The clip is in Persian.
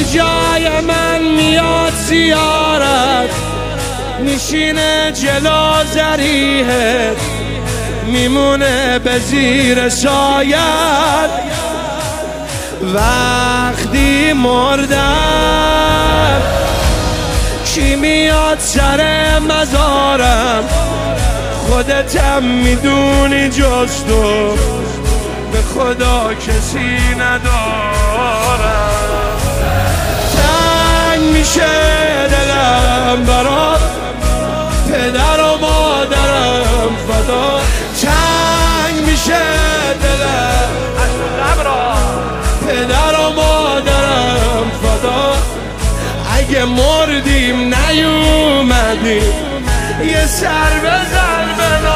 وقتی جای من میاد زیارت، میشینه جلو ذریحت، میمونه به زیر سایت. وقتی مردم کی میاد سر مزارم؟ خودتم میدونی جز تو، به خدا کسی ندارم. تنگ میشه دلم برات، پدر و مادرم فدا. تنگ میشه دلم پدر و مادرم فدا. اگه مردیم نیومدیم یه سر بزن به